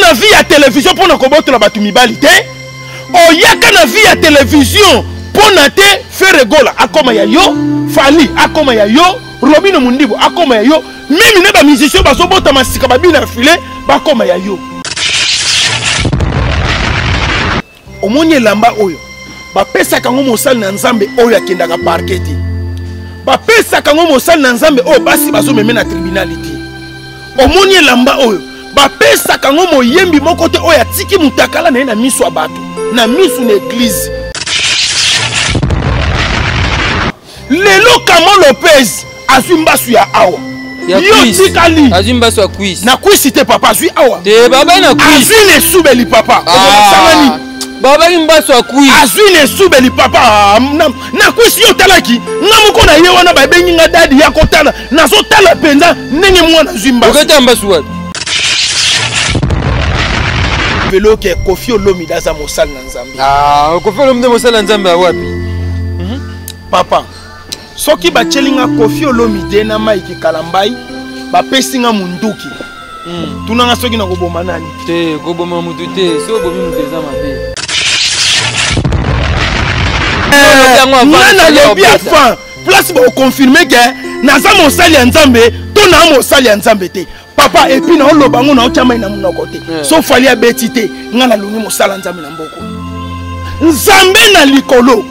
na vie ya télévision pour na kobotola batu mibali te. Oyaka na vie ya télévision pour na te faire gola akoma ya yo, Fali akoma ya yo, Robino Mundibo akoma ya yo, même ne ba musicien bazo bota masika babina filé bakoma ya yo. Omonye lamba oyo bapesa kango mosali na nzambe oyo akendaka parquet. Bapesa kango mosali na nzambe oyo basi bazo meme na tribunality. Omonye lamba oyo bapesa kango moyembi moko te oyo atiki mutakala na miso ya bato na miso na église. Lelo Kamo Lopez azumbasu ya awa yo tikali azumbasu ya quiz na quiz te papa azui awa te baba na quiz azui le subeli papa baba imbasu ya quiz azui le subeli papa na quiz yo talaki ngamuko na ye wana ba bengi nga dadi ya kotala nazo tala penza ndenge mwana azumbasu okata mbasu wa velo ke Koffi Olomide aza mosali na nzambe Koffi Olomide mosali na nzambe wapi papa soki bachelinga Koffi Olomide na Mike Kalambai bapesinga munduki tunanga soki na koboma nani te koboma mutu te so bobi mutu eza mabe nana lobi afin place ba confirmer que naza mosali ya nzambe to na mosali ya nzambe te papa et puis na oloba ngo na ochama na munoko te so fali abeti te nga na lungi mosala nzambe na mboko nzambe na likolo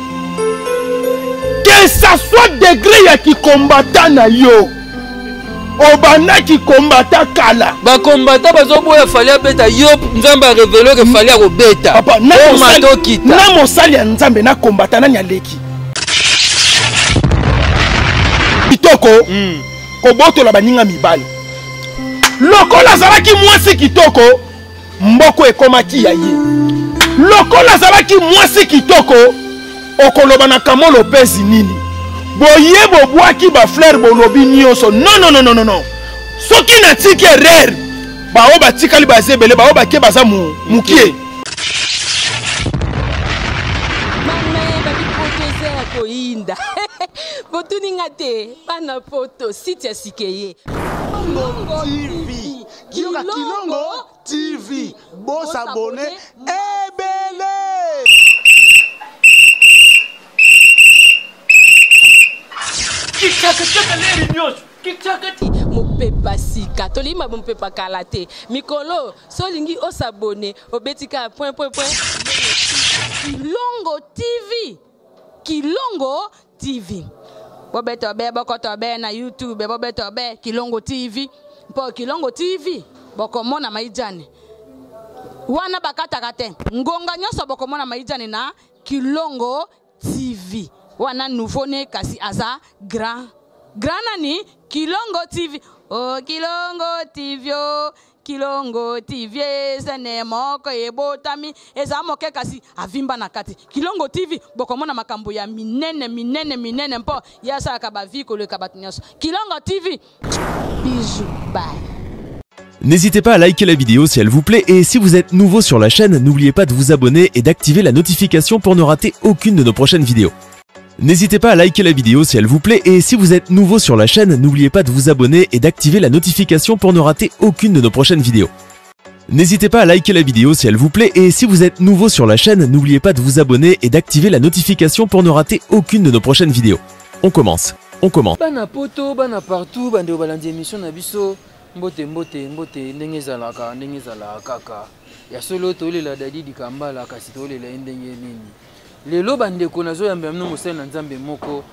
que ça soit degré ya ki combattant na yo obana ki combattant kala ba combattant bazoboya fali abeta yo nzambe révéler que fali akobeta papa na mosali ya nzambe na combattant na nyaleki kitoko kobotola baninga mibali lokola zalaki mwasi kitoko mboko ekomaki ya ye lokola zalaki mwasi kitoko okoloba na Kamo Lopez nini boye bobwaki ba fleur bolobi nyonso non soki na tiki erreur bao batikali bazebele bao bake baza mukie koinda botuninga te bana poto site sikeye Kilongo TV boss abonné ebele mopepa sika tolima mopepa kalate mikolo solingi osabone obetika point Kilongo TV bobeto be bokoto be na YouTube bobeto be Kilongo TV po Kilongo TV bokomona maijane wana bakataka te ngonga nyoso bokomona maijane na Kilongo TV wana nouveau ne kasi aza grand nani Kilongo TV oh Kilongo TV oh Kilongo TV sene moko ebotami eza moke kasi avimba na kati Kilongo TV bokomona makambo ya minene mpo yasa ka ba vie ko le kabatinyoso Kilongo TV bisous bye. N'hésitez pas à liker la vidéo si elle vous plaît et si vous êtes nouveau sur la chaîne, n'oubliez pas de vous abonner et d'activer la notification pour ne rater aucune de nos prochaines vidéos. N'hésitez pas à liker la vidéo si elle vous plaît et si vous êtes nouveau sur la chaîne, n'oubliez pas de vous abonner et d'activer la notification pour ne rater aucune de nos prochaines vidéos. N'hésitez pas à liker la vidéo si elle vous plaît et si vous êtes nouveau sur la chaîne, n'oubliez pas de vous abonner et d'activer la notification pour ne rater aucune de nos prochaines vidéos. On commence. Bana poto, bana partout, bande balandi émission na biso, mbote ndenge zalaka kaka. Ya solo tolela dadi dikambala kasi tolela ndenge nini. Lelo bandeko nazo yamba mno mosala na nzambe moko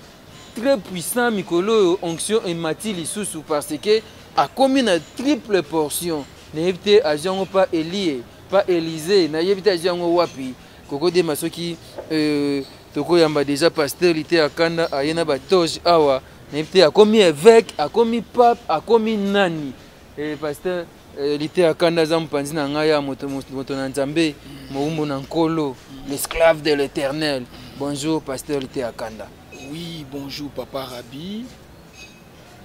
très puissant mikolo onction et mati lisusu parce que a commis na triple portion na yebite ajango pas Elie pas Élysée na yebite ajango wapi koko de masoki toko yamba déjà pasteur lité akanda ayena ba toge awa na yebite a commis évêque a commis pape a commis nani et pasteur lité akanda za mpanzi na ngaya moto na nzambe moumbo na nkolo l'esclave de l'Éternel. Bonjour, pasteur Lité Akanda. Oui, bonjour, papa Rabi.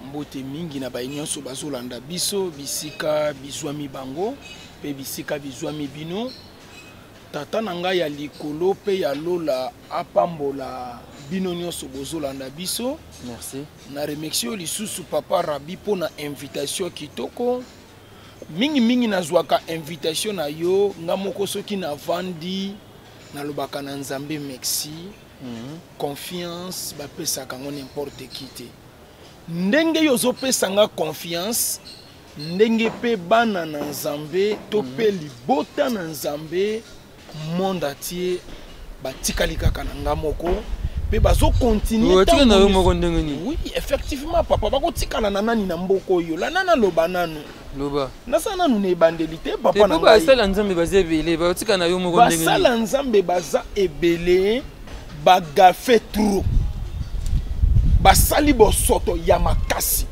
Mbote mingi na bainyoso bazolanda biso, bisika bizwami bango, pe bisika bizwami bino. Tata nanga ya likolo pe ya lola apambola bino nyonso bozolanda biso. Merci. Na remercie lisusu papa Rabi pour na invitation kitoko. mingi nazwaka invitation na yo nga moko soki na vandi na lobaka na Nzambe merci confiance bapesaka ngo n'importe qui te ndenge yo zopesanga confiance ndenge pe bana na Nzambe to pe libota na Nzambe monde entier batikali kaka na nga moko pe bazo continuer tika na yo moko ndenge ni oui effectivement papa bako tikala na nani na mboko yo la nana loba nanu loba nasana nous ne bandelité papa na ba sala Nzambe bazebele ba tika na yo moko ndenge ni basala Nzambe baza ebele bagafe trop basali bosoto ya makasi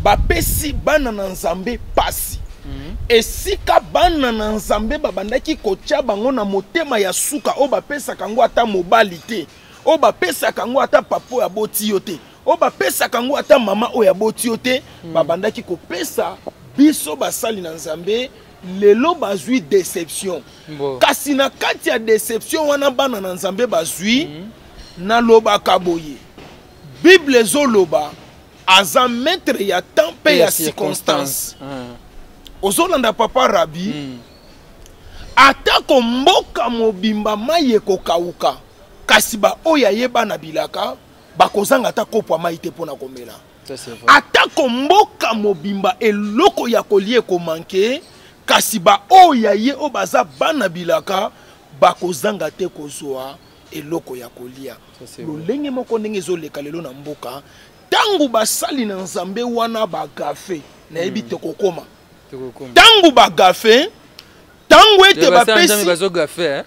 bapesi bana na Nzambe pasi esika bana na Nzambe babandaki kotia bango na motema ya suka o bapesaka ngo ata mobali te o bapesaka ngo ata papa ya boti yo te o bapesaka ngo ata mama o ya boti yo te babandaki kopesa biso basali na Nzambe lelo bazwi déception kasi na kati ya déception wana bana na Nzambe bazwi na loba kaboye Bible zoloba aza maître ya temps pe ya circonstance ozolanda papa Rabi atako mboka mobimba maye kokauka kasi ba oya yeba na bilaka bakozanga ta kopo mai te pona komela atako mboka mobimba eloko ya kolie ko manke kasi ba oya ye obaza bana bilaka bakozanga te kozwa eloko ya kolia lolenge moko ndenge ezoleka lelo na mboka tangu basali na Nzambe wana bagafe na yebi te kokoma tangu bagafe tangu ete bapesi bazogafe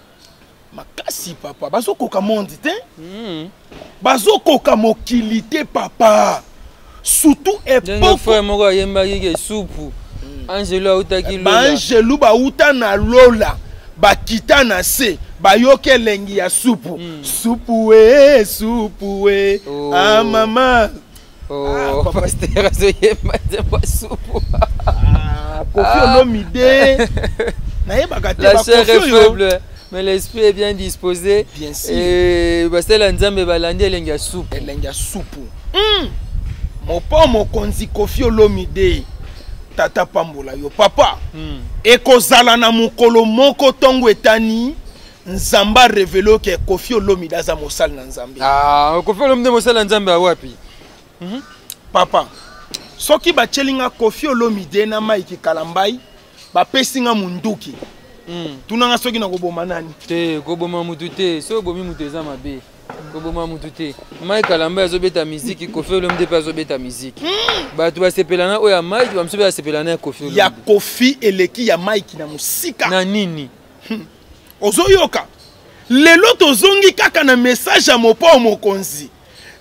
makasi papa bazokoka monde te bazokoka mokili te papa surtout époque moko ayemba yeke supu Angelo autaki lola Angelo bauta na lola bakita na se bayoke lengi ya supu supu we ah mama pasteur azoyemba nzemba supu Koffi Olomide nayebaka te la chair est faible mais l'esprit est bien disposé bien sûr et basela Nzambe balandi elengi ya supu mopo mokonzi Koffi Olomide tata pambola yo papa ekozala na mokolo moko tongo etani Nzamba révélo que Koffi Olomide aza mosala na Nzambe Koffi Olomide mosala Nzambe awapi papa soki bachelinga Koffi Olomide na Mike Kalambai bapesinga munduki tunanga soki na koboma nani te koboma mutu te so bomi mutu eza mabe koboma mutu te Mike Kalambai azobeta miziki Koffi Olomide pe azobeta miziki bato basepelana oyo Mike bamosusu basepelana ya Koffi Olomide ya Koffi eleki ya Mike na musika na nini ozoyoka lelo tozongi kaka na message ya mopo mokonzi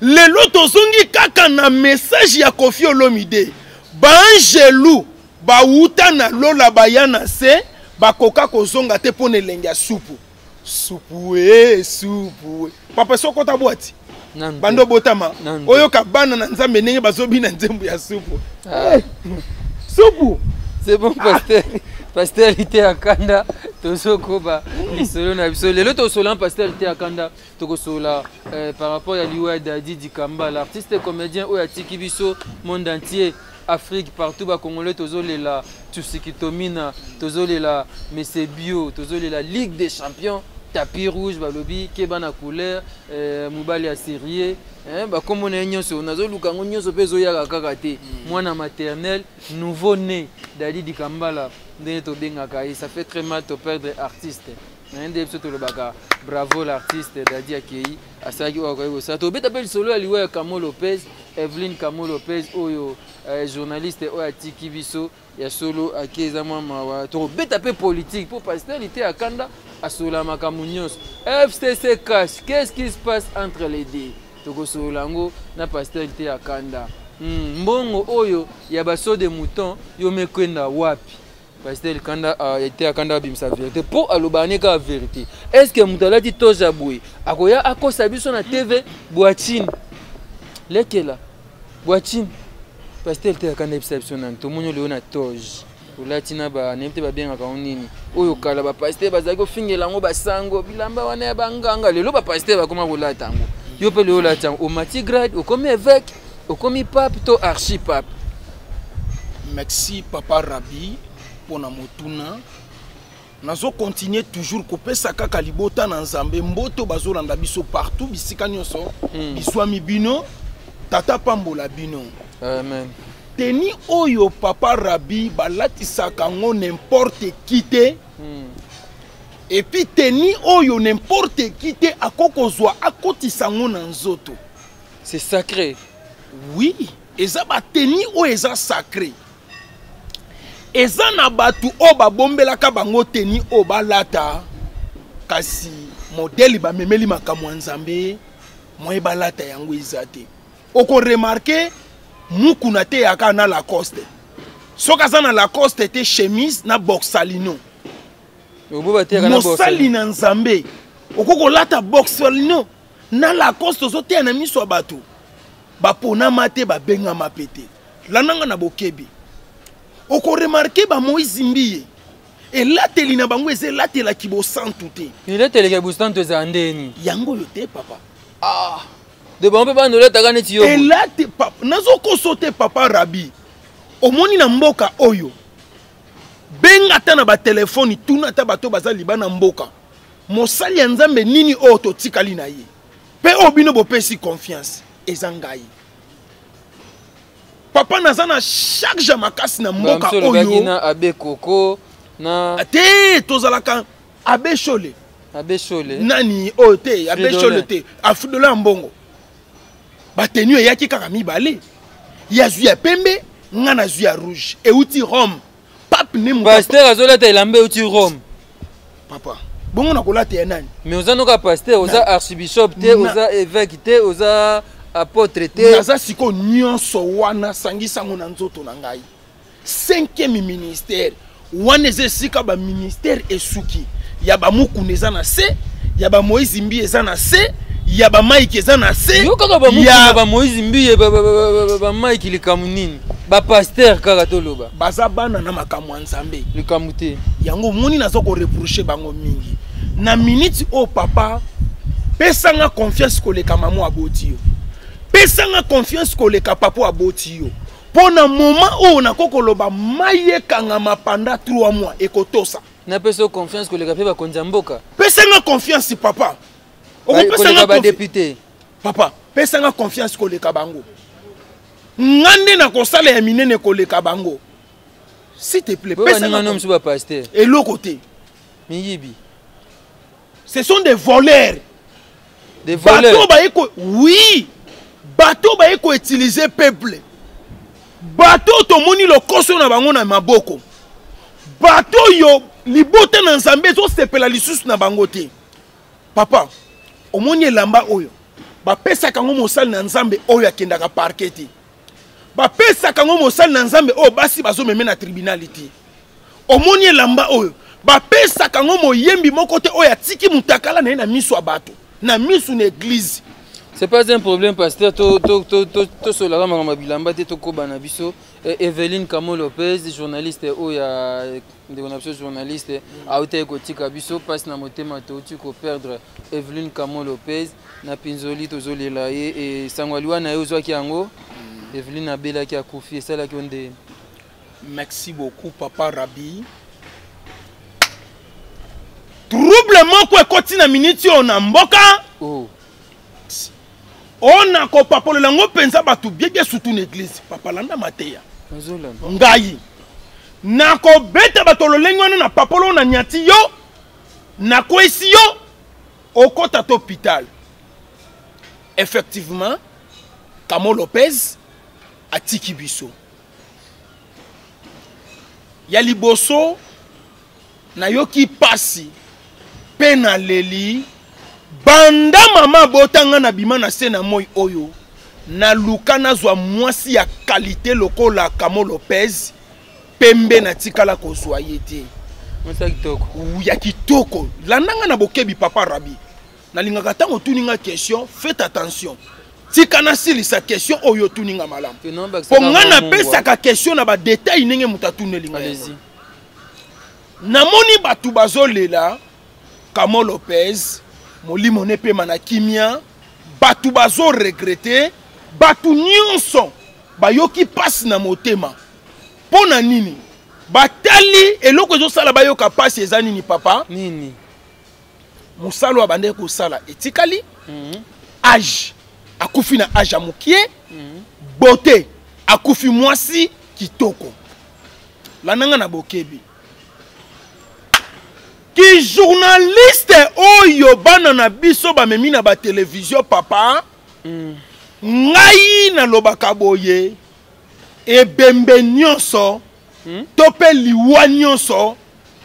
lelo tozongi kaka na message ya Koffi Olomide baangelu bauta na lola bayana se bakoka kozonga te pona elengi ya supu papa soko ta boîte bando botama oyoka bana na Nzambe ndenge bazobi na nzembo ya supu supu c'est bon pasteur pasteur ite akanda tozokoba lisolo na biso lelo tosola pasteur ite akanda tokosola par rapport ya liwa Dadi Dikamba l'artiste et comédien oyo atiki biso monde entier Afrique partout ba congolais tozolela Tusikitomina tozolela Messe Bio tozolela Ligue des Champions tapis rouge balobi keba na couleur mobali ya série ba comme na nyonso nazoluka ngo nyonso pezo ya kaka te mwana maternel nouveau né Dadi Dikamba ndenge to bengaka et ça fait très mal de perdre artiste ndenge biso le baka bravo l'artiste Dadi Akei asaki wa ko ça to beta bel solo aliwa Kamo Lopez Evelyn Kamo Lopez oyo journaliste oyo atiki biso ya solo akeza mama wa to beta pe politique pour pasteur ite akanda asola makambo nyonso FCC cash qu'est-ce qui se passe entre les deux tokosola ngo na pasteur ite akanda mbongo oyo ya baso de mouton yo mekwenda wapi pasteur kanda ite akanda bimsa vérité pour alobane ka vérité est-ce que mutalati toja boy akoya akosa biso na TV boatine lekela boatine pasteur ite akanda exceptionnel to monyo le na toge olatina ba nemte ba benga ka nini oyo kala ba pasteur bazaki ofingela ngo basango bilamba wana ya banganga lelo ba pasteur bakoma kolata ngo yo pe le olata au mati grade au comme évêque au comme pape to archi pape merci papa Rabi pona motuna nazo continuer toujours kopesa kaka libota na nzambe mboto bazolanda biso partout bisika nyonso biswami bino tata pambola bino. Amen. Teni oyo papa Rabi balatisaka ngo n'importe qui te. Et puis teni oyo n'importe qui te akokozwa akotisa ngo na nzoto. C'est sacré. Oui, eza ba teni oyo eza sacré. Eza na batu o babombelaka bango teni o balata kasi modèle ba memeli makamwa nzambe moye balata yango ezate. Oko remarquer mukuna te yaka na Lacoste. Soka za na Lacoste te chemise na boxalino. Mosali na nzambe okoko lata boxalino na Lacoste zo te na miso bato. Bapona mate ba benga mapete. Lananga na bokebi. Oko remarquer ba Moïse Mbiye. Et là teli na bango eze la tela ki bo santu te. Il est teli ki bo santu za ndeni. Yango yo te papa. Ah. De bon papa no leta kaneti yo. Et là te papa nazo ko sote papa Rabi. Omoni na mboka oyo. Benga ta na ba téléphone tuna ta bato baza libana mboka. Mosali ya nzambe nini o to tikali na ye. Pe obino bo pesi confiance ezangai. Papa nazana chaque jamakasi na mboka oyo na abe koko na te tozalaka abe chole nani o te abe chole te afudola mbongo batenu yaki kaka mibale ya zui ya pembe ngana zui ya rouge e uti Rome pape ne mpa pasteur azolata elambe uti Rome papa bongo na kolata ya nani mais oza noka pasteur oza archbishop te oza évêque te oza apôtre te naza siko nyonso wana sangisa ngo na nzoto na ngai 5e ministère wana eze sika ba ministère esuki ya ba mukuna eza na se ya ba Moïse Mbiye eza na se ya ba Mike eza na se yo kaka ba mukuna ba Moïse Mbiye ba Mike likamu nini ba pasteur kaka toloba baza bana na makamwa nzambe likamu te yango moni nazo ko reprocher bango mingi na minute o papa pesanga confiance koleka mamo aboti yo pesanga confiance koleka papo aboti yo pona moment o na kokoloba maye kangama pendant 3 mois ekotosa na peso confiance koleka pe ba konza mboka pesanga confiance papa koleka ba député papa pesanga confiance koleka bango ngande na kosala ya minene koleka bango s'il te plaît pesanga nom sur ba pasteur et l'autre côté miyibi ce sont des voleurs bateau baiko oui bateau baiko utiliser peuple bateau to moni lo koso na bango na maboko bateau yo libote na nzambe zo sepela lisusu na bango te papa omoni elamba oyo bapesaka ngo mosali na nzambe oyo akendaka parquet te bapesaka ngo mosali na nzambe oyo basi bazomeme na tribunal te omoni elamba oyo bapesaka ngo moyembi moko te oyo atiki mutakala na ye na miso ya bato na miso na église. C'est pas un problème pasteur to solaka makambo bilamba te tokoba na biso Evelyne Kamo Lopez journaliste oya ndeko na biso journaliste auta ekotika biso passe na motema touti ko perdre Evelyne Kamo Lopez na pinzoli tozolela ye et sangwaliwa na ye ozwaki yango Evelyne abelaki akufi esalaki onde. Merci beaucoup papa Rabi. Troublement ko ekoti na minute on na mboka. Oh. On a ko papa lango penza batu bien surtout l'église papa landa mateya ngai na ko beta bato lengwana na papa lo na nyati yo na ko esi yo au kota hôpital effectivement Kamo Lopez atiki biso ya liboso na yoki pasi pena leli banda mama botanga na bima na sena moi oyo na luka nazwa mwasi ya qualité lokola Kamo Lopez pembe na tikala kozwa yete mwasi kitoko ya kitoko landanga na bokebi papa Rabi na lingaka tango tuninga question faites attention tika na sili sa question oyo tuninga malamu ponga na pesa ka question na ba détail nenge mutatune linga na moni batu bazolela Kamo Lopez molimo ne pe manakimia batu bazo regretter batu nyonso bayoki passe na motema pona nini batali eloko ezosala bayoka pasi eza nini papa nini musalo abande kosala etikali age akufi na age ya mokie beauté akufi mwasi kitoko lananga na bokebi ki journaliste oyo bana na biso bamemi na ba télévision papa ngai na lobaka boye ebembe nyonso to pe liwa nyonso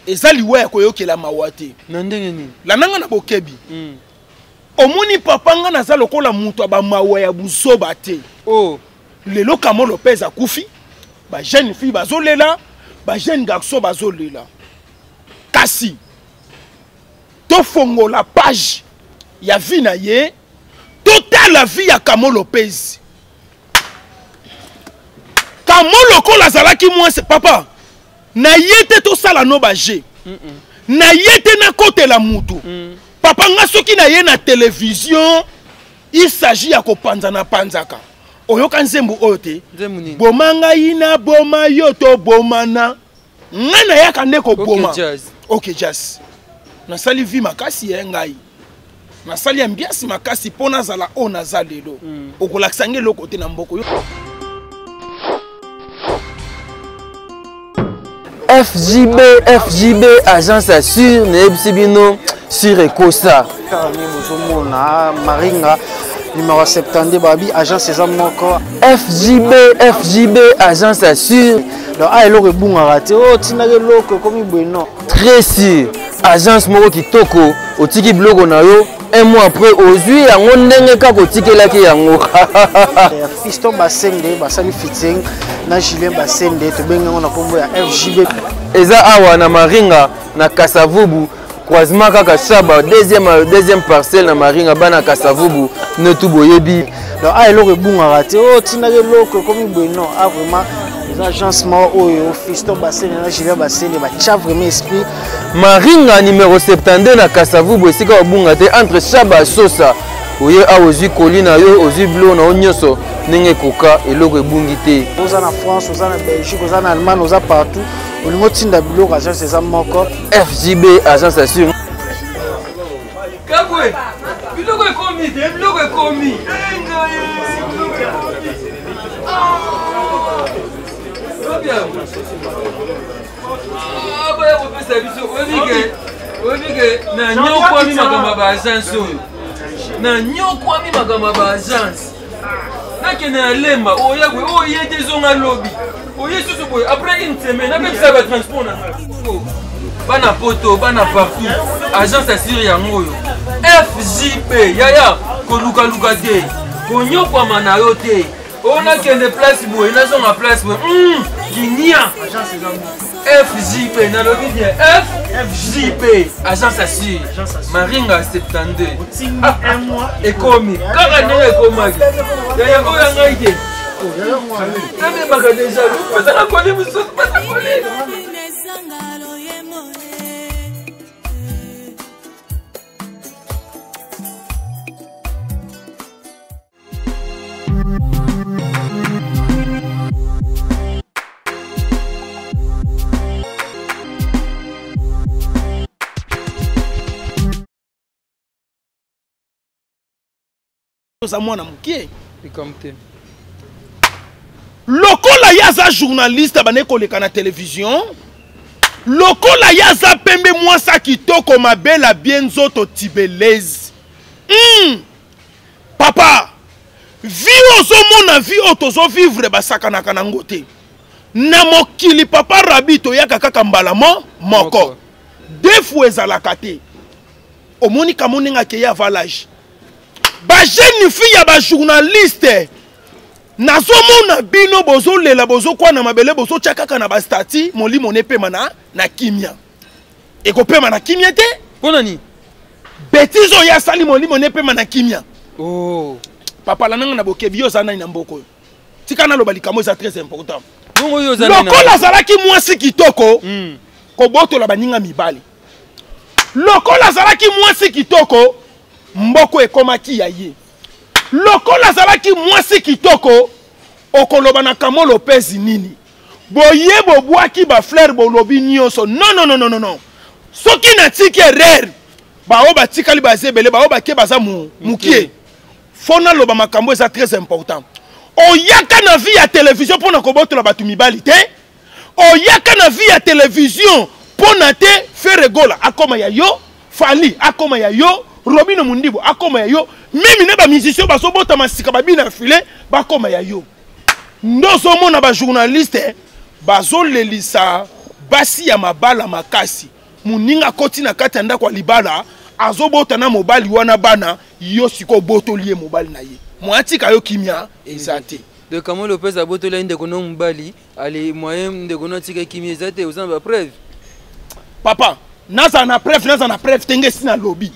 eza liwa ya koyokela mawa te na ndenge nini lananga na bokebi omoni papa nga naza lokola mutu abamawa ya buzoba te lelo Kamo Lopez akufi ba jeune fille bazolela ba jeune garçon bazolela kasi to fongola page ya vie na ye total la vie ya Kamo Lopez Kamo lokola zalaki mwasi papa na yete to sala no baje na yete na kote la mutu papa nga soki na ye na télévision il s'agit ya kopanza na panzaka oyoka nzembo oyo te bomanga ina boma yo to bomana nga na yaka ndeko boma ok jazz nasali vi makasi ye ngai nasali ambiasi makasi mpo nazala oyo naza lelo okolakisa nge eloko te na mboko yo FJB agence assure Nebsibino sur Ekosa. Maringa numéro 72 babi agence Ezamoko. FJB agence assure. Donc ah eloko ebunga raté oh tina ke loko comme bueno. Très sûr agence moko kitoko otiki blogo na yo un mois après ozui yango ndenge ka kotikelaki yango. Fiston Basende basali fitting na Julien Basende to benga na kombo ya FJB. Eza awa na Maringa na Kasavubu croisement kaka Shaba deuxième parcelle na Maringa bana Kasavubu ne tout boyebi. Donc ah eloko ebunga raté oh tina ke loko comme bueno ah vraiment les agences ma oyo Fiston Basende na Julien Basende ba tcha vraiment esprit. Maringa numéro 72 na Kasavubu esika obunga te entre Shaba Sosa oye aozi kolina yo ozi blo na onyoso nenge koka eloko ebungi te. Oza na France, oza na Belgique, oza na Allemagne, oza partout. Olingo tinda biloko agence Ezamoko. FJB agence assure. Kabwe biloko ekomi te biloko ekomi. Aba ya kopesa biso obike na nyokwami makambo ba agence oyo. Na nyokwami makambo ba agence. Nakene alemba oyagwe oyete zonga lobby. Oye susu boy après une semaine avec ça va transport na. Bana poto bana partout. Agence assure yango yo. FJB yaya ko luka te. Ko nyokwa mana yo te. Ona kende place boy na zonga place boy. Ginia agence FJB na lobi bien FJB agence assure Maringa 72 un mois ekomi kaka ndenge ekomaki yaya oyo ngai te name baka deja bazaka koli mosusu baza koli za mwana mukie ikamte lokola yaza journaliste bane koleka na télévision lokola yaza pembe mwasa kitoko mabela bienzoto tibeleze papa vie ozomona vie otozo vivre basakanaka nango te na mokili papa rabi toyaka kaka mbala moko defu ezalaka te omoni kamoninga ke ya valage ba jeune fille ya ba journaliste nazomona bino bozolela bozokwana mabele bozochakaka na ba stati molimo nepema na kimia ekopema na kimia te pona ni bêtise oyo asali molimo nepema na kimia papa lananga na bokebi yo zana na mboko tika na loba likamo za très important lokola zalaki mwasi kitoko kobotola baninga mibali lokola zalaki mwasi kitoko mboko ekomaki ya ye lokola zalaki mwasi kitoko okoloba na Kamo Lopez nini boye bobwaki ba fleur bolobi nyonso non soki na tiki erreur bao batikali bazebele bao bake baza mukie fona loba makambo eza très important oyaka na vie ya télévision pona kobotola batu mibali te oyaka na vie ya télévision pona te feregola akoma ya yo fali akoma ya yo Robino Mundibo akoma ya yo mimi ne ba musicien baso bota masika babina file bakoma ya yo ndozo mona ba journaliste bazo lelisa basi ya mabala makasi muninga koti na kati anda kwa libala azobota na mobali wana bana yo siko boto lié mobali na ye mwatika yo kimia ezate de Kamo Lopez a boto la inde kono mobali ali moyen de kono tika kimia ezate uzamba preuve papa naza na preuve tenge sina lobby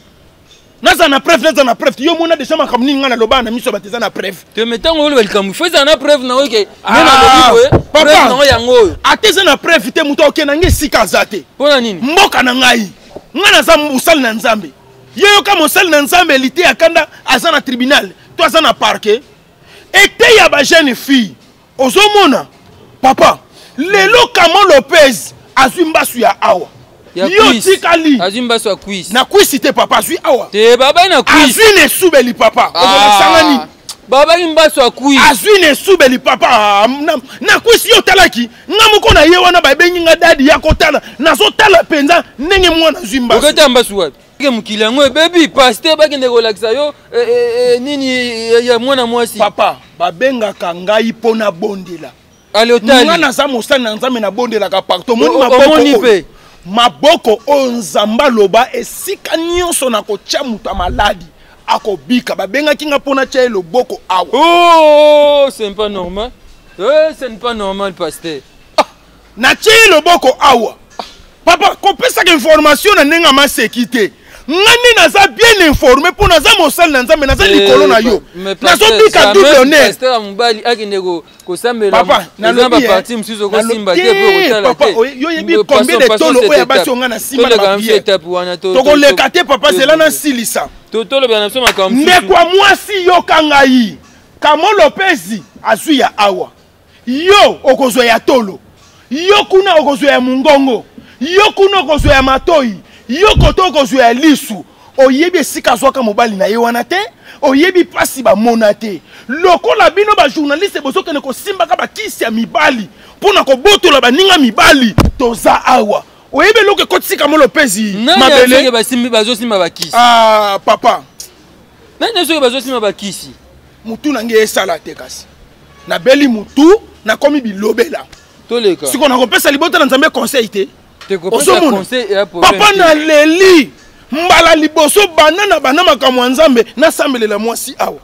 naza na preuve yo mona déjà makamni ngana loba na miso bateza na preuve te metango ole welcome feza na preuve na oke mena lobby preuve na yango ateza na preuve te muto okena nge sika zate pona nini mboka na ngai ngana za musali na nzambe yo kama musali na nzambe lité akanda aza na tribunal to aza na parquet ete ya ba jeune fille ozomona papa lelo Kamo Lopez azwi mbasu ya awa yo tikali azimba so quiz na quiz te papa azwi awa te baba na quiz azwi ne subeli papa ozola sangani baba imba so quiz azwi ne subeli papa na quiz yo talaki ngamuko na ye wana ba bengi nga dadi ya kotala nazo tala penza ndenge mwana azwi mbasu okata mbasu wapi ke mukilango baby pasteur bakende relaxa yo nini ya mwana mwasi papa babengaka ngai pona bondela alotali mwana za mosali na nzambe na bondela ka partout moni maboko maboko o nzamba loba esika nyonso na kotia mutu maladi akobika babengaki nga pona tia loboko awa oh c'est pas normal c'est pas normal pasteur na tia loboko awa papa kopesa ka information na nenga masekite ngani naza bien informé pour naza mosali na nzambe naza likolo na yo nazobika double honneur pasteur mobali akende ko sambela papa na nzamba parti msuzo ko simba te po kotala te papa yo yebi combien de tolo oya basi ngana simba na biye to ko lekate papa zela na silisa to lo bana soma comme ndekwa mwasi yo kangai Kamo Lopez azwi ya awa yo okozwa ya tolo yo kuna okozwa ya mungongo yo kuna okozwa ya matoi yo koto okozwa ya lisu oyebi esika azwaka mobali na ye wana te oyebi pasi bamona te lokola bino ba journaliste bozokende kosimbaka bakisi ya mibali mpona kobotola baninga mibali toza awa oyebi eloko ekotisi Kamo Lopez mabele bazosimba bakisi papa nani soki bazosimba bakisi mutu na nge esala te kasi nabeli mutu nakomi bilobela toleka siko nakopesa libota na nzambe conseil te osomona papa na leli mbala liboso bana bana makambo ya nzambe nasambelela mwasi awa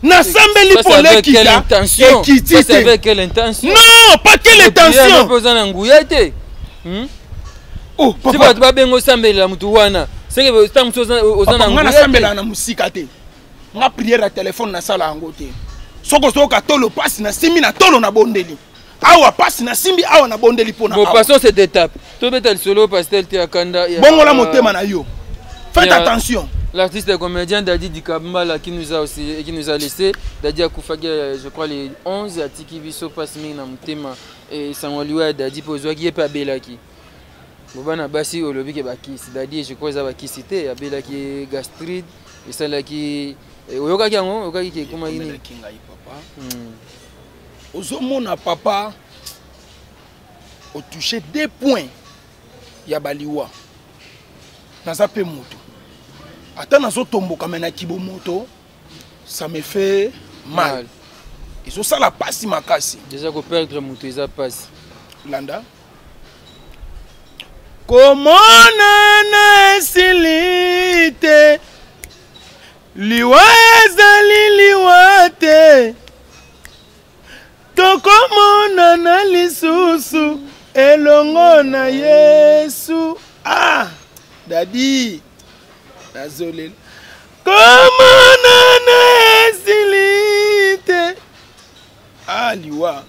nasambeli polekita ekiti te non pas quelle intention poza na nguya te oh si papa bato babenga osambelela mutu wana seke tamusu oza na nga nasambela na musika te nga priere ya telefone nasala yango te soko soka tolo pasi na simbi na tolo na bondeli awa pasi na simbi awa na bondeli pona bon passons cette étape to beta lisolo pastel te akanda bongola motema na yo faites attention l'artiste et comédien Dadi Dikambala qui nous a laissé Dadi Akoufagi je crois les 11 à Tiki Biso passe na motema et sangoliwa Dadi pozwaki pe abelaki bobana basi olobi ke bakisi Dadi je crois za bakisi te abelaki gastrite et salaki oyokaki yango oyokaki ke koma yini kingai papa ozomona papa o touché 2 points ya baliwa naza pe moto ata nazotomboka me na kibo moto ça me fait mal ezosala pasi makasi déjà ko perdre moto eza pasi landa komona na silite liwa ezali liwa te tokomona na lisusu elongo na Yesu dadi nazolela komona na esilite liwa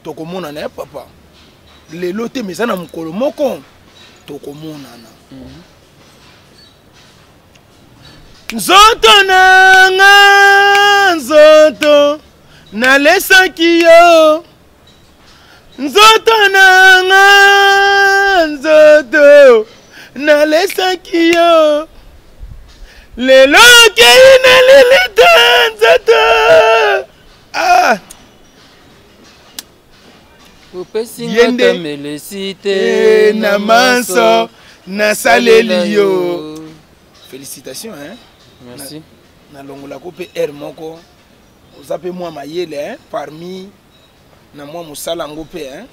tokomona na papa lelo te meza na mokolo moko tokomonana nzoto nanga nzoto nalesaki yo nzoto nanga nzoto nalesaki yo lelo kei nalilita nzoto opesinga tamelesi te na manso nasaleli yo. Félicitations hein. Merci. Na longola ko pe air moko oza pe moi mayele hein parmi na moi musala ngo pe hein.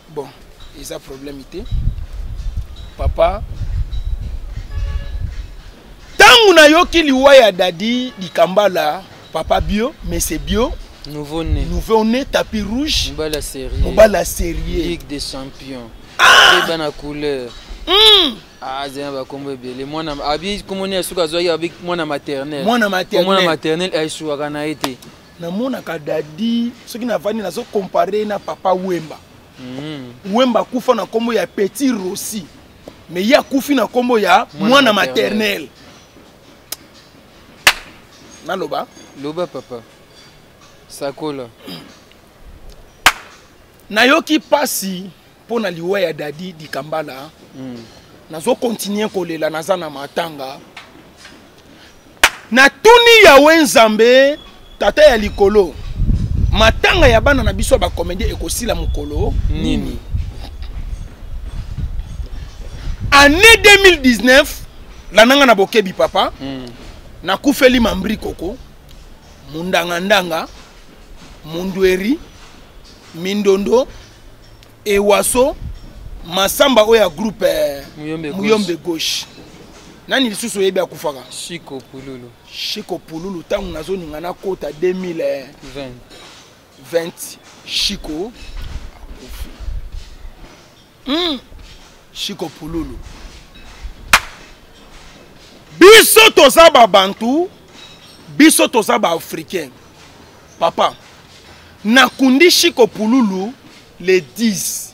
Bon, isa problème ité. Papa tangu na yoki liwa ya dadi di Kambala papa bio mais c'est bio nouveau-né tapis rouge Mobala série Ligue des champions bana couleur zena ba kombo bele mwana abi komoni asuka zo abi mwana maternel aishuaka na ete na mona ka dadi soki na vani nazo comparer na papa Wemba Wemba kufa na kombo ya Petit Rossi mais ya kufi na kombo ya mwana maternel na loba papa sakola na yoki pasi pona liwa ya dadi di Kambala nazo continuer kolela naza na matanga na tuni ya wenzambe tata ya likolo matanga ya bana na biso ba comédie ekosila mukolo nini année 2019 la nanga na bokebi papa na kufeli mambri koko mundanga mundweri mindondo ewaso masamba oya groupe muyombe gauche nani lisusu yebi akufaka Shiko Pululu tangu nazo ningana kota 2020 Shiko Shiko Pululu biso toza ba bantu biso toza ba africain papa nakundi Shiko Pululu le 10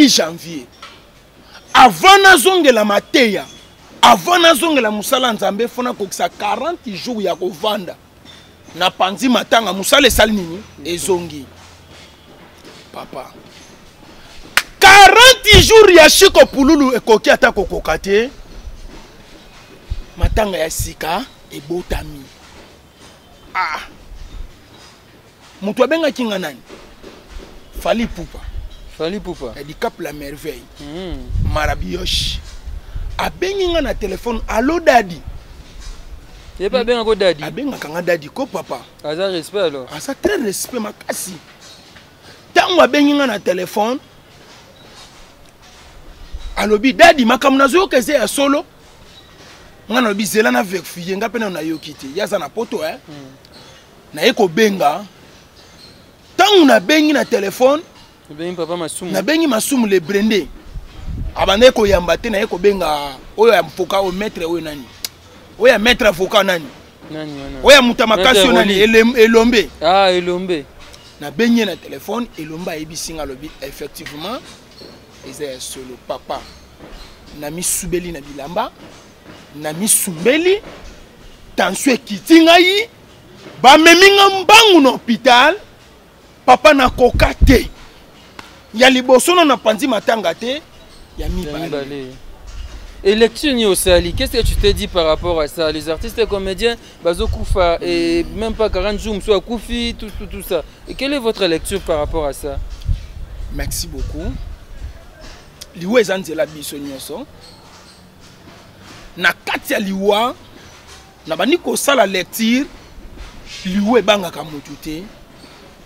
janvier avant nazongela mateya avant nazongela musala nzambe fona kokisa 40 jours ya kovanda na panzi matanga musala esali nini ezongi papa 40 jours ya Shiko Pululu ekoki ata kokoka te matanga ya sika ebotami mutu abengaki nga nani Fally Ipupa Handicap la merveille Marabioche abengi nga na téléphone allo daddy pas benga ko daddy abenga kanga daddy ko papa asa respect alors asa très respect makasi tango abengi nga na téléphone alobi daddy makamna zo keze ya solo nga na lobi zela na vérifier nga pena na yokite yaza na poto na eko benga tango na bengi na téléphone na bengi masumu le brende abande ko yamba te na eko benga oyo ya mfoka o maître oyo nani oyo ya maître avocat nani oyo ya mutamakasi nani elombe elombe na bengi na téléphone elomba ebisinga lobi effectivement eza solo papa na misubeli na bilamba na misumbeli tension ekiti ngai bameminga mbangu na hôpital papa na koka te ya liboso na panzi matanga te ya mibale. Et lecture ni au Sali, qu'est-ce que tu te dis par rapport à ça? Les artistes et comédiens, Bazo Koufa, et même pas 40 jours, soit Koufi, tout ça. Et quelle est votre lecture par rapport à ça? Merci beaucoup. Liwa ezanzela biso nyonso. Na kati ya liwa, na bandi ko sala lecture, liwa ebangaka mutu te.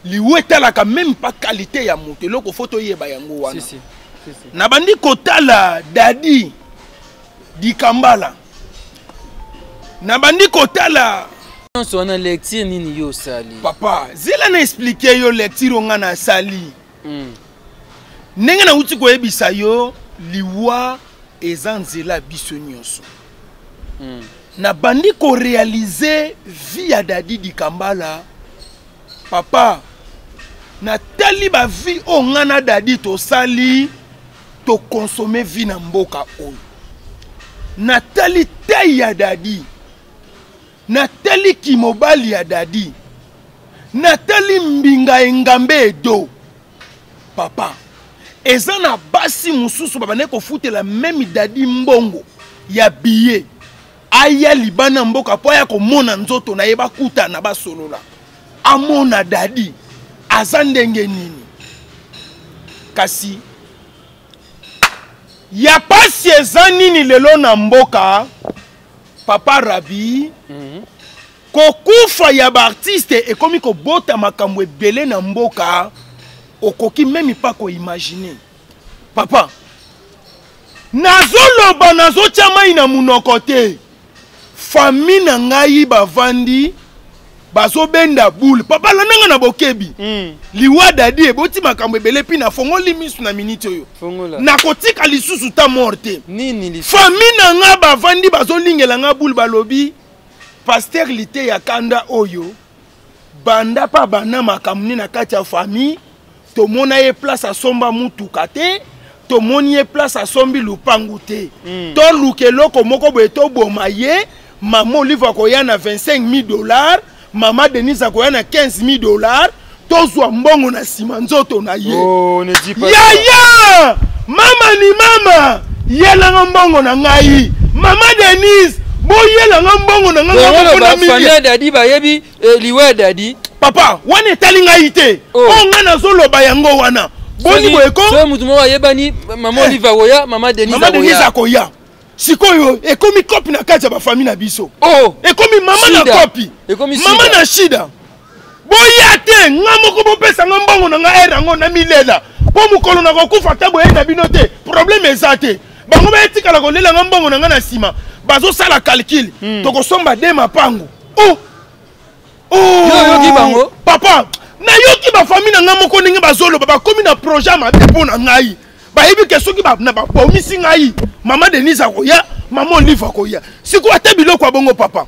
Liwa etalaka même pas qualité ya mutu, loko photo yeba yango wana. Si. Na bandi ko tala dadi di Kambala. Na bandi ko tala on a lecture nini yo sali. Papa, zela na expliquer yo lecture nga na sali. Ndenge na uti ko yebisa yo liwa ezanzela biso nyonso. Na bandi ko réaliser vie ya dadi di Kambala. Papa, na tali ba vie o nga na dadi to sali to consommer vie na mboka oyo. Natali taille ya dadi natali kimobali ya dadi natali mbinga engambe edo papa eza na basi mususu babane kofutela meme dadi mbongo ya billet aya libana mboka po ya komona nzoto na ye bakutana basolola amona dadi aza ndenge nini kasi ya pasi eza nini lelo na mboka papa Rabi kokufa ya baartiste ekomi kobota makambo ebele na mboka okoki memi pa koimagine papa nazoloba nazotia mai na munoko te fami na ngai bavandi bazobenda boule papa lananga na bokebi liwa dadi eboti makambo ebele pi na fongoli misu na minute oyo nakotika lisusu ta morte fami na nga bavandi bazolingela nga boule balobi pasteur lite ya kanda oyo banda pa bana makambo na kati ya famille tomona ye place asomba mutuka te tomoni ye place asombi lupangu te to lukeloko moko boye toboma ye mama Olive akoya na $25,000 mama Denise akoya na $15,000 tozwa mbongo na sima nzoto na ye yaya mama ni mama yelanga mbongo na ngai mama Denise boyelanga mbongo na ngai dadi bayebi liwe dadi papa wana etali ngai te onga nazoloba yango wana boni boyeko so mutu moko ayebani mama Olive akoya mama Denise akoya sikoyo ekomi kopi na kati ya bafami na biso ekomi mama na kopi mama na shida boya te nga moko bopesa nga mbongo na nga erango na milela po mukolo na kokufa ta boye na bino te problème eza te bango baetikala kolela nga mbongo na nga na nsima bazosala calcul tokosomba de mapango yoki bango papa nayoki bafami na nga moko ndenge bazoloba bakomi na projet mabe mpo na ngai bayebi ke soki babomisi ngai mama Denise akoya mama Olive akoya siko ata biloko ya bongo papa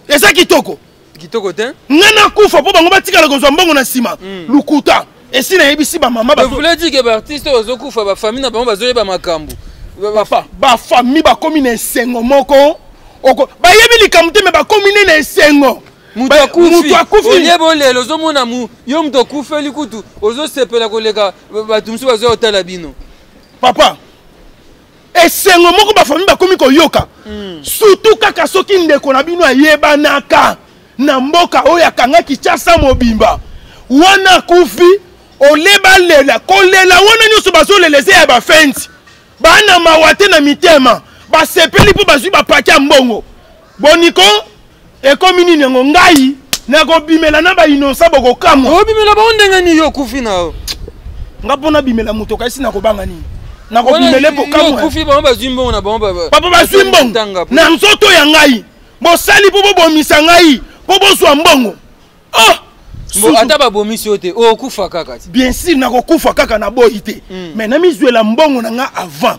eza kitoko te nga nakufa mpo bango batikala kozwa mbongo na nsima lukuta esi nayebisi bamama voulez dire que baartiste ozokufa bafami na bango bazoyeba makambo papa bafami bakomi na esengo moko bayebi likambo te me bakomi ne na esengo mutu akufi oyeba lelo ozomona yo mutu akufeli kutu ozosepela koleka bato mosusu bazoyotala bino papa esengo moko bafami bakomi koyoka surtout kaka soki ndeko na bino ayebanaka na mboka oyo akangaki Kinshasa mobimba wana akufi oleba lela kolela wana nyonso bazolela eza ya bafenti bana mawa te na mitema basepeli mpo bazwi bapaki ya mbongo boniko ekomi nini yango ngai nakobimela na bainosa bokokamwa obimela bao ndenge nini yo okufi nao nga mpona bimela moto kasi nakobanga nini nakobimela ekokamwaokufi bango bazwi mbongo na bango papa bazwi mbongo na nzoto ya ngai bosali mpo bobomisa ngai mpo bozwa mbongo ata babomisi yo te okufa kaka bien sûr nakokufa kaka na boyi te mais namizwela mbongo na nga avant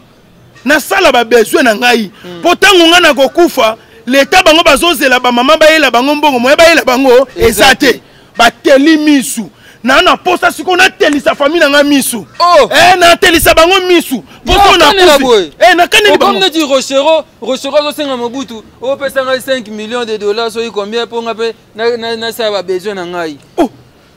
nasala babezwe na ngai mpo ntango nga nakokufa leta bango bazozela bamama bayela bango mbongo moye bayela bango eza te bateli misu na posa siko natelisa famille na nga misu natelisa bango misu poso nakaneli bango neti rochero azosenga mobutu opesa ngai $5 millions soki combien mpo nga mpe nasala babesoin na ngai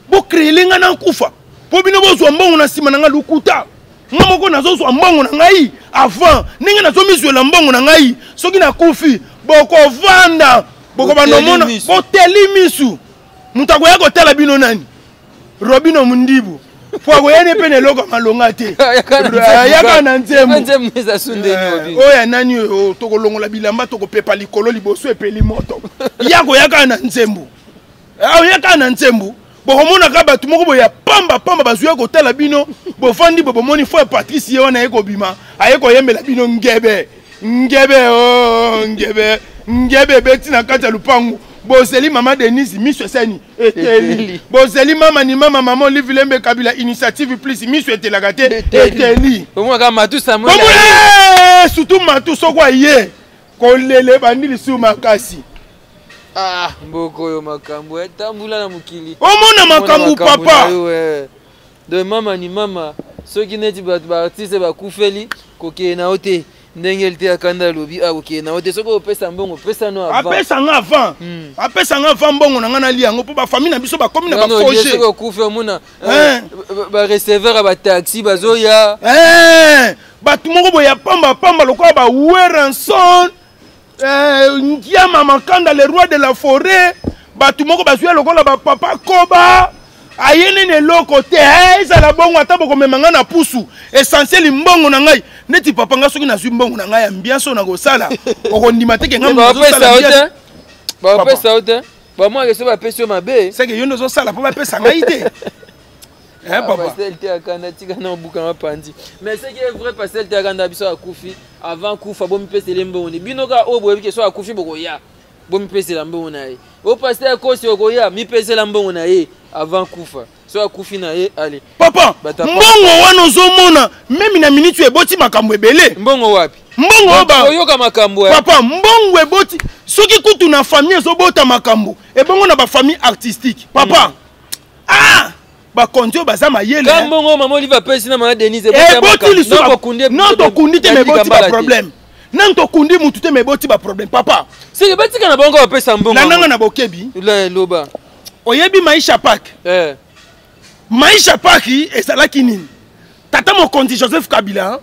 bokreele nga na nkufa mpo bino bozwa mbongo na nsima na nga lukuta nga moko nazozwa mbongo na ngai avant ndenge nazomizwela mbongo na ngai soki nakufi bokovanda bokobanomona boteli misu moto akoya kotala bino nani Robino Mundibu po akoyene pe neloko malonga te yaka na nzembo oya nani oyo tokolongola bilamba tokopepa likolo liboso epeli moto yaka na nzembo yaka na nzembo bokomonaka bato moko boya pamba bazwi kotala bino bofandi bomoni fo Patrice ye wana ye kobima aye koyembela bino ngebe beti na kati ya lupangu bozeli mama Denise miso eseni eteli bozeli mama ni mama Olive Lembe Kabila initiative plus miso etelaka te eteli omwaka matu Samuel surtout matu soko ye kolele bandili su makasi mboko yo makambo etambula na mukili omona makambo papa de mama ni mama soki neti bato baartiste bakufeli kokeye na yo te ndenge te akanda lobi akoke na ote soko opesa mbongo opesa no avant apesa nga avant apesa nga avant mbongo na nga na liango po ba famille na biso ba komi na ba projet soko kufa mona ba receveur ba taxi bazoya batu moko boya pamba lokola ba Weranson Ngiama Makanda le roi de la forêt batu moko bazwa lokola ba papa Koba ayene ne loko te ezala bongo ata boko memanga na pusu essentiel mbongo na ngai neti papa nga soki na zwi mbongo na ngai ambiance na kosala okondima te ke nga mosala ba pesa ote ba moi ke so ba pesa mabe c'est que yo ndozo sala po ba pesa ngai te papa pastel te akanda tika na buka mapandi mais c'est que vrai pastel te akanda biso akufi avant kufa bo mipesa lembo ni binoka obo ebike so akufi boko ya bo mipesa lembo na ye o pastel kosi okoya mipesa lembo na ye avant kufa so akufi na ye allez papa mbongo wana ozomona même na minute eboti makambo ebele mbongo wapi mbongo ba oyoka makambo papa mbongo eboti soki kutu na famille ezobota makambo ebongo na ba famille artistique papa ba kondio baza mayele kambongo mama Oliva pesi na mama Denise non to kundi te meboti ba problème non to kundi mutu te meboti ba problème papa c'est betika na bongo ba pesa mbongo na nanga na bokebi loba oyebi Maisha Park Maisha Park ezalaki nini tata mokonzi Joseph Kabila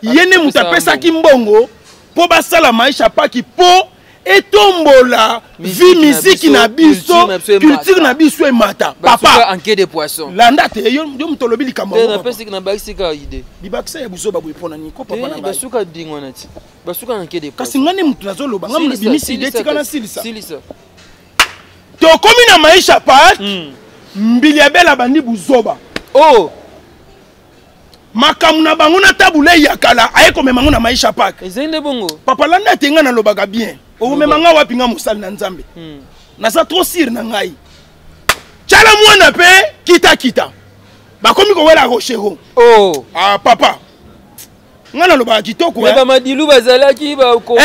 yene mutu apesaki mbongo po basala Maisha Park po etombola vie musique na biso culture na biso emata papa anke de poisson landa te yo mutolobi likambo na pesi na bakisika ide bibakisa ya buzo babu epona ni ko papa na basuka dingwa na ti basuka anke de poisson kasi ngane mutu nazoloba ngamu bimisi detika na silisa to komi na Maisha Park mbili ya bela bandi buzoba makamu na bango na tabule ya kala aye komema na Maisha Park ezende bongo papa landa te nga na lobaka bien o memanga wapi nga musali na nzambe na sa trop sir na ngai chala mwana pe kita bakomi ko wela rochero papa nga na lobaka kitoko ba madilu bazalaki ba ko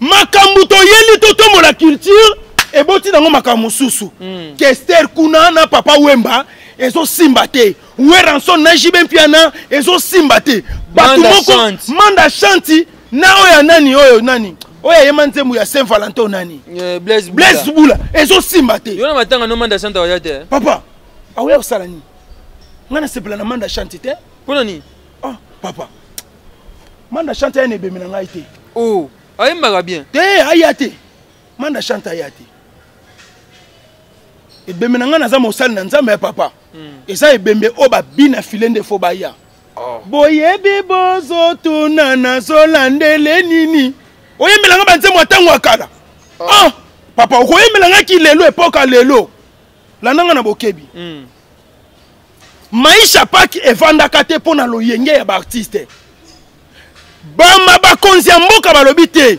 makambu to yeli to tomola culture eboti nango makambu susu Kester kuna na papa Wemba ezo simba te Weranson na jibe piana ezo simba te batu moko manda chanti na oya nani oyo nani oya yemanzemu ya Saint Valentin nani Blaise Bula ezo simba te yo na matanga no manda chanta oya te papa aoya osala ni ngana sepela na manda chanti te pona ni papa manda chanti ya nebemi na ngai te ayembaka bien te aya te manda chanti aya te ebembe na nga naza mosali na nzambe ya papa eza ebembe o babina filende fo baya boyebi bozotuna nazolandele nini oyembelanga banzembo atango akala papa okoyembelangaki lelo epoka lelo landanga na bokebi Maisha Park evandaka te mpo na loyenge ya baartiste bama bakonzi ya mboka balobi te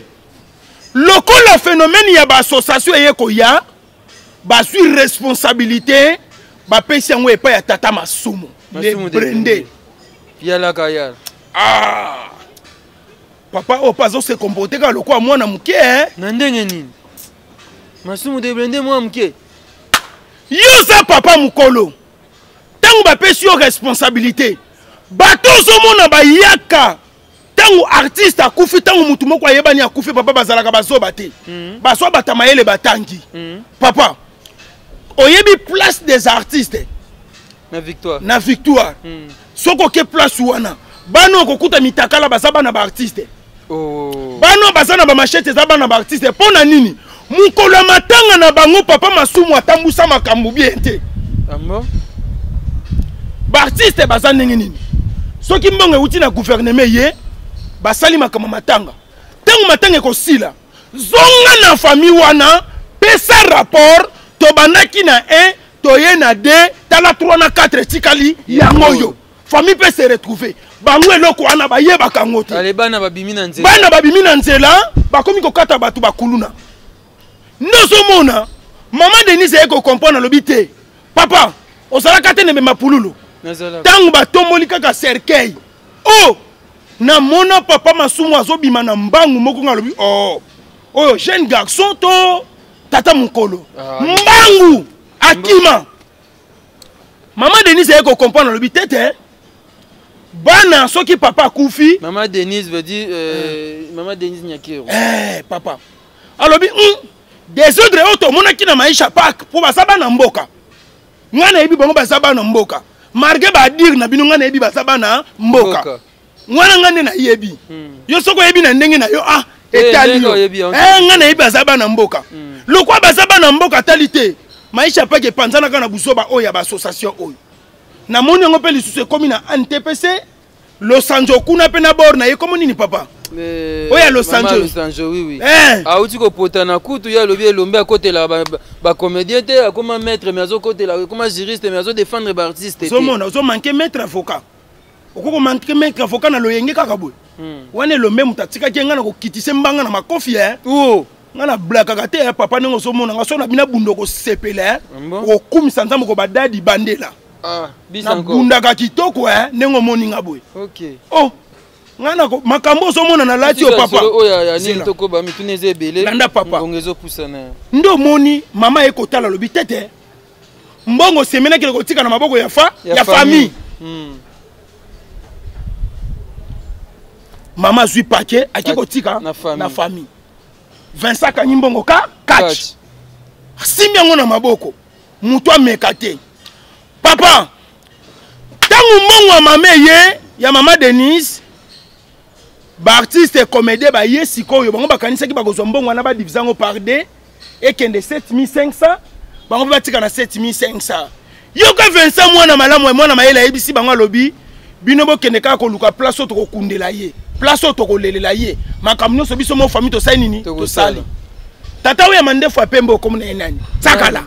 lokola phénomène ya baassociation eye koya bazwi responsabilité bapesi yango epai ya tata Masumu le brende yalaka yala papa opazo se comporter ka lokwa mwana muke na ndenge nini Masumu de brende mwana muke yo za papa mukolo tango bapesi yo responsabilité bato ozomona bayaka tango artiste akufi tango mutu moko ayebani akufi papa bazalaka bazoba te baso batamayele batangi papa oyebi place des artistes na victoire soko ke place wana bano kokuta mitakala baza bana ba artiste bano baza na ba machete za bana ba artiste pona nini mukolo matanga na bango papa Masumu atambusa makambu bien te ba artiste baza ndenge nini soki mbongo euti na gouvernement ye basali makambo matanga tango matanga ekosila zonga na famille wana pesa rapport tobandaki na 1 toye na 2 tala 3 na 4 tikali yango yo famille peut se retrouver bango eloko wana bayebaka yango te bana babimi na nzela bakomi kokata bato bakuluna nozomona mama Denise eko comprendre lobi te papa osalaka te nemema pululu tango batomboli kaka cercueil na mona papa Masumu azobima na mbangu moko nga lobi oyo jeune garçon to tata mukolo mbangu akima mama Denise eko comprendre lobi tete bana soki papa kufi Maman Denise veut dire Maman Denise Nyakiro. Papa alobi désordre auto monaki na maisha pak pour basaba na mboka ngana yebi bango basaba na mboka marge ba dire na bino ngana yebi basaba na mboka ngwana ngane na yebi yo soko yebi na ndenge na yo etali yo ngana yebi basaba na mboka lokwa basaba na mboka talite maisha pak epanzana kana busoba oya ba association oyo na moni ngo pe lisusu komi na NTPC Los Angeles kuna pe na bord na ye komo nini papa oya Los Angeles Los Angeles oui auti ko potana kutu ya lobi elombe à côté là ba comédien te comme maître mais azo côté là comme juriste mais azo défendre ba artiste so mona zo manquer maître avocat okoko manquer maître avocat na loyenge kaka boy wane lombe mutatika kenga na ko kitise mbanga na makofi ngana blaka kate papa nengo so mona ngaso na bina bundo ko sepele ko kumisa nzambo ko badadi bandela na bundaka kitoko nengo moninga boy OK ngana ko makambo so mona na lati o papa oya ni toko ba mituneze ebele landa papa ngezo pusana ndo moni mama ekotala lobi tete mbongo semena kile kotika na maboko ya famille mama zui paquet aki kotika na famille Vincent Kanyimbongo catch simbi yango na maboko mutu ameka te papa tangu mbongo mama ye ya mama Denise ba artiste comédien ba ye sikoyo bango bakanisa ki bakozwa mbongo na ba divisango par deux ekende 7500 bango batika na 7500 yo ka Vincent mwana malamu mwana mayela yebisi bango lobi bino bokende ka ko luka place to ko kundela ye place to ko lelela ye makamnyo so biso mo famille to sai nini to sali tata we mandefu apembe comme na nani tsakala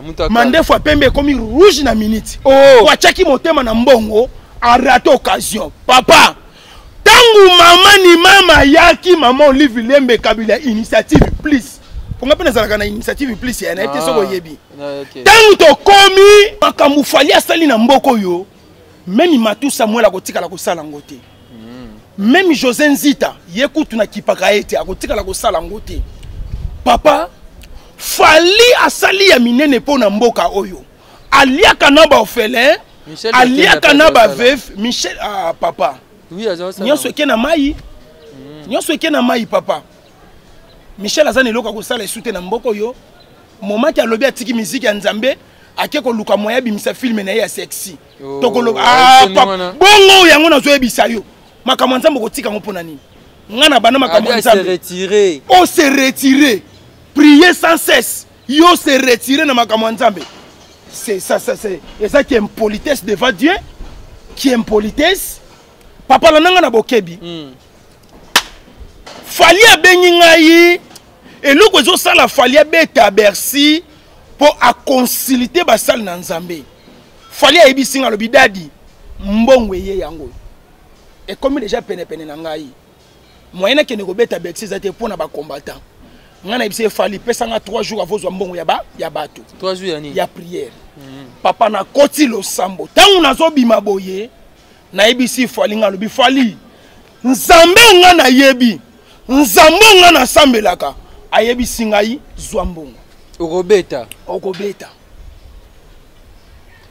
mutaka mandefu apembe comme rouge na minute kwa chaki motema na mbongo a raté occasion papa tangu mama ni mama yaki mama Olive Lembe Kabila initiative please ponga pena zalaka na initiative please ya na ete soko yebi tangu to komi makambu fali asali na mboko yo même Matu Samuel akotika la kosala ngote même José Nzita yekutu na kipaka ete akotika la kosala ngote papa fali asali ya minene pona mboka oyo aliaka na ba orphelin aliaka na ba veuve Michel papa nyonso eke na mai nyonso eke na mai papa Michel azani loka kosala esute na mboko yo momaki alobi atiki miziki ya Nzambe ake koluka moya bimisa filme na ye ya sexy tokolo bongo yango na zo ebisa yo makambo Nzambe kotika ngo pona nini ngana bana makambo Nzambe on se retirer prier sans cesse yo se retirer na makambo Nzambe c'est ça et ça qui est impolitesse devant Dieu qui est impolitesse papa la nanga na bokebi fali abengi ngai eloko ezo sala fali abeta Bercy pour a conciliter basal na Nzambe fali ayebisi nga lobi dadi mbongo ye yango et comme déjà pene na ngai moyena ke ne ko beta Bercy za te pona ba combattant ngana ibise fali pesa nga 3 jours avozwa mbongo ya bato 3 jours ya nini ya prière papa na koti lo sambo tangu nazo bima boye na ebisi fali nga lobi fali Nzambe nga na yebi Nzambe nga na sambelaka ayebisi ngai zwa mbongo okobeta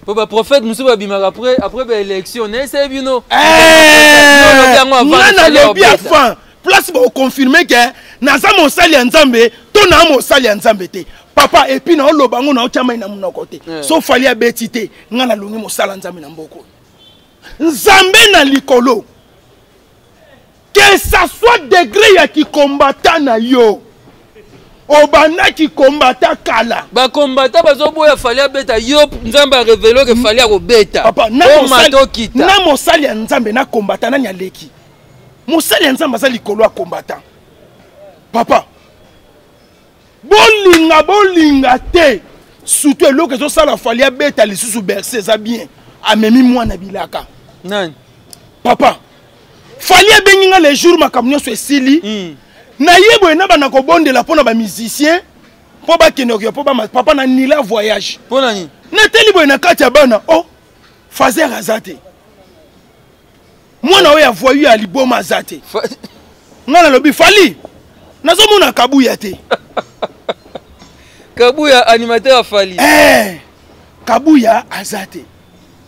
po ba prophète musu ba bima après ba élection ne c'est bino ngana lobi afin place ba confirmer que naza mosali ya Nzambe to na mosali ya Nzambe te papa et puis na oloba ngo na ochama ina munoko te so fali abeti te ngana longi mosala Nzambe na mboko Nzambe na likolo que ça soit degré ya ki combattant na yo obana ki combattant kala ba combattant bazo boya fali abeta yo Nzambe a révélé que fali akobeta papa na mosali ya Nzambe na combattant na nyaleki mosali ya Nzambe za likolo a combattant papa bolinga te surtout eloko ezo sala fali abeta lisusu Bercy za bien amemi mwana bilaka nani papa fali abengi nga les jours makambo nyonso esili na yebo na bana kobondela pona ba musicien po ba kenokyo po ba papa na nila voyage pona ni na teli boy na kati ya bana fazer azate mwana oya voyu ya liboma azate ngana lobi fali nazo mona kabuya te kabuya animateur fali kabuya azate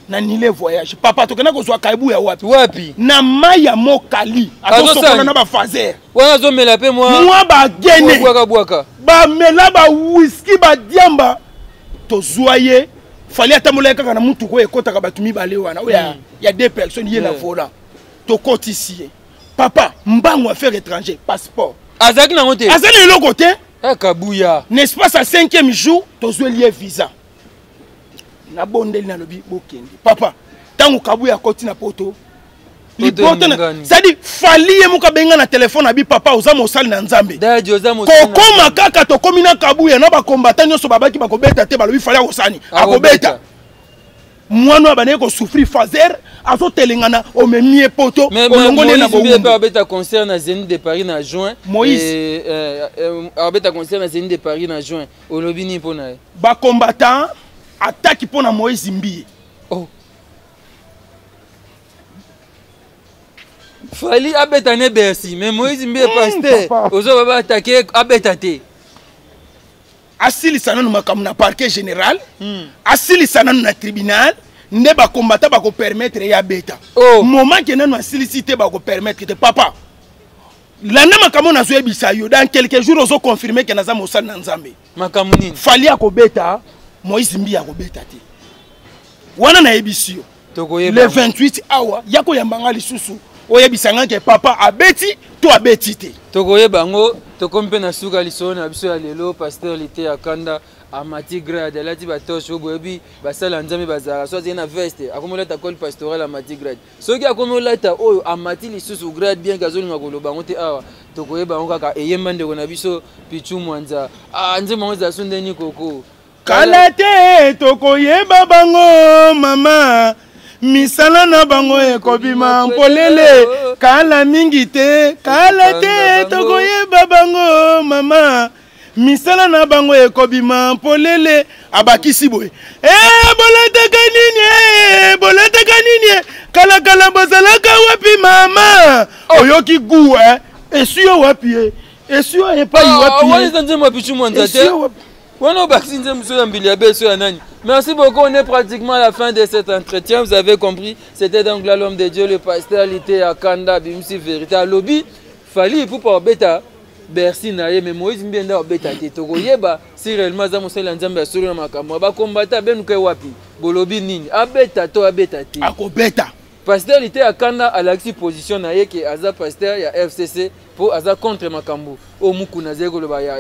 na nile voyage papa tokena kozwa kaibu ya wapi na maya mokali atosokona na ba fazer wana zo mela pe moi ba gene bwaka ba mela ba whisky ba diamba tozoye fali atamola kaka na mutu ko ekota ka batumi bale wana ya deux personnes yé na vola to kotisi papa mbango affaire étranger passeport azaki na ngote azali le côté kabuya n'est-ce pas sa 5e jour tozoye lié visa na bondeli na lobi bokende papa tangu kabuya koti na poto lipoto na c'est-à-dire fali ye muka benga na téléphone na bi papa oza mosali na nzambe kokoma kaka tokomi na kabuya na ba combattant nyoso babaki bakobeta te balobi fali akosani akobeta mwana abane ko souffrir fazer azotelengana omemie poto olongoli na bombe abeta concert na Zénith de Paris na juin Moïse abeta concert na Zénith de Paris na juin olobi ni pona ba combattant attaque pona Moïse Mbiye fali abeta ne Bercy mais Moïse Mbiye pasteur ozo baba attaquer abeta te asili sana makambo na parquet général asili sana na tribunal nde ba combattant ba ko permettre ya beta moment que nanu asili cité ba ko permettre te papa lana makambo na zo ebisa yo dans quelques jours ozo confirmer que naza mosali na nzambe makambo nini fali akobeta Moïse Mbiya akobeta te wana na ebisio le 28 awa yako yambanga lisusu oyebisanga ke papa abeti to abeti te tokoyeba ngo tokompe na suka liso na biso ya lelo pasteur lité akanda amati grade alati batoshe oboyebi basala nzambe bazala so na veste akomolata col pastoral amati grade soki akomolata oyo amati lisusu grade bien kazolinga koloba ngo te awa tokoyeba ngo kaka eyemba ndeko na biso pichu mwanza nzema ngo za sondeni koko kala te tokoyeba bango mama misala na bango ekobima mpolele kala mingi te kala te tokoyeba bango mama misala na bango ekobima mpolele abakisi boye bolataka nini kala kala bozalaka wapi mama oyoki gu esuyo wapi esuyo epai wapi wani nzema pichu mwanza te Merci beaucoup, on est pratiquement à la fin de cet entretien. Vous avez compris, c'était donc là l'homme de Dieu, le pasteur Lité Akanda, Bimsi Vérité. À lobby, fallait pour pas bêta, Bercy naïe, mais Moïse Mbienda bêta. Togoyeba, si réellement ça m'a l'ensemble sur le macamo, ba combattre ben nous wapi, bolobi nini, abeta to abeta ti. Akobeta. Pasteur Lité Akanda à l'axi position naïe qui aza pasteur ya FCC pour aza contre makambo. Au mukuna zego le ba ya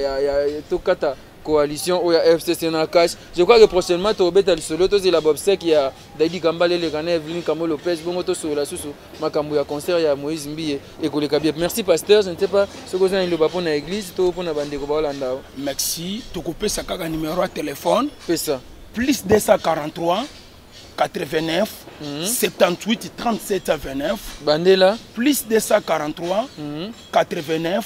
tokata. Coalition ou FCC na cash. Je crois que prochainement tu vas être solo tu la Bobsek qui a Dadi Kambale le Ghana Evelyn Kamo Lopez bon moto sur la susu makambo ya concert ya Moïse Mbiye et koleka bien. Merci pasteur, je ne sais pas ce que vous avez le na église to pour na bande ko balanda. Merci, to couper sa kaka numéro de téléphone. Fais ça. Plus 243 89 78 37 29 Bandela plus 243 89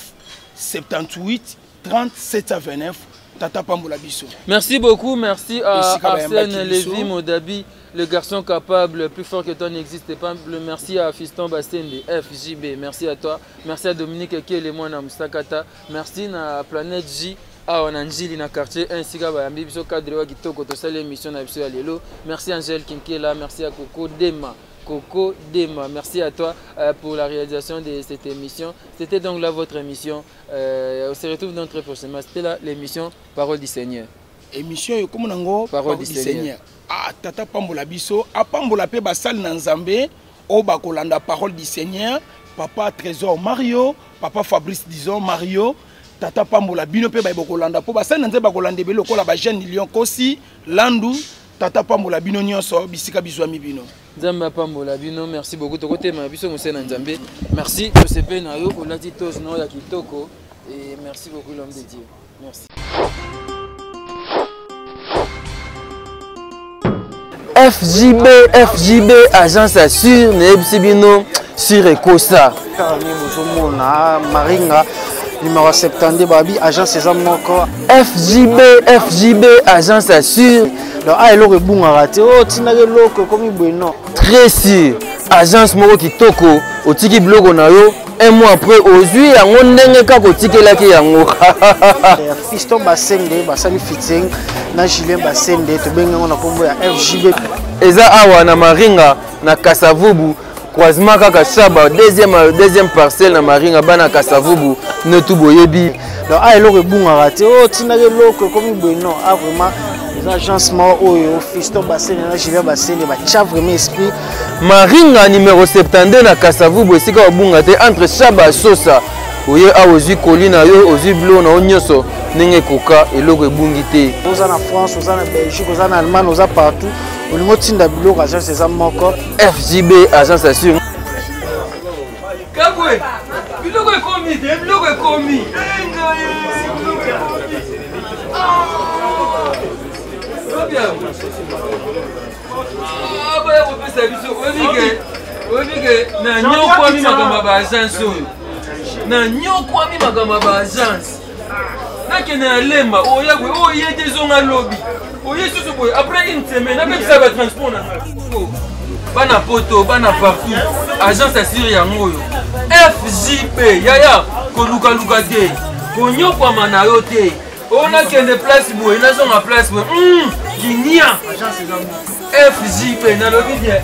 78 37 29. Tata Pambola Bisso. Merci beaucoup, merci à Arsène Lévy Modabi, le garçon capable, plus fort que toi n'existe pas. Merci à Fiston Bastende, FJB, merci à toi. Merci à Dominique Kele, moi na Mustakata. Merci à Planète J, à Onanjili na quartier, ainsi qu'à Bayambi Bisso Kadrewa Kitoko, to sale émission na Bisso Alelo. Merci Angèle Kinkela, merci à Coco Dema. Coco Dema, merci à toi pour la réalisation de cette émission. C'était donc là votre émission. On se retrouve dans très prochainement. C'était là l'émission Parole du Seigneur. Émission comme nango Parole du Seigneur. Ah tata Pambola Bisso, a Pambola pe basal na Nzambe, o bakolanda Parole du Seigneur, papa Trésor Mario, papa Fabrice disons Mario, tata Pambola bino pe ba bokolanda po basal na Nzambe bakolanda belo ko la ba jeune Lyon Kosi, Landu, tata Pambola bino nyonso bisika bizwami bino. Nzamba Pambola bino, merci beaucoup to côté ma biso Moussa Nzambe. Merci Josepe na yo olati tos no ya kitoko et merci beaucoup l'homme de Dieu. Merci. FJB agence assure Nebsibino sur Ekosa. Maringa numéro 70 babi agence Ezamoko. FJB agence assure. Donc ah eloko ebunga raté oh tinake loko comme bueno. Très sûr agence moko kitoko otiki blogo na yo un mois après ozui yango ndenge kaka otikelaki yango. Fiston Basende basali fitting na Julien Basende to benga na kombo ya FJB. eza awa na Maringa na Kasavubu croisement kaka Chaba deuxième parcelle na Maringa bana Kasavubu ne tout boyebi donc a eloko ebungaka te o tina eloko ekomi boye non a vraiment les agencement oyo Fiston Basene na Julien Basene batia vraiment esprit Maringa numéro 72 na Kasavubu esika obunga te entre Chaba Sosa oye a ozwi kolina yo ozwi blo na onyoso ndenge koka eloko ebungi te oza na France oza na Belgique oza na Allemagne oza partout olingo tinda biloko agence eza moko FJB agence assure kabwe biloko ekomi te biloko ekomi abaya kopesa biso oyebike na nyokwami makambo ba agence oyo na nyokwami makambo ba agence nakende na lemba oyagwe oye te zonga lobi oye susu boye après une semaine apekisa batransport na bana poto bana partout agence assure yango oyo FJP yaya kolukaluka te konyokwama na yo te onakende place boye nazonga place boye kinia FJP nalobi bien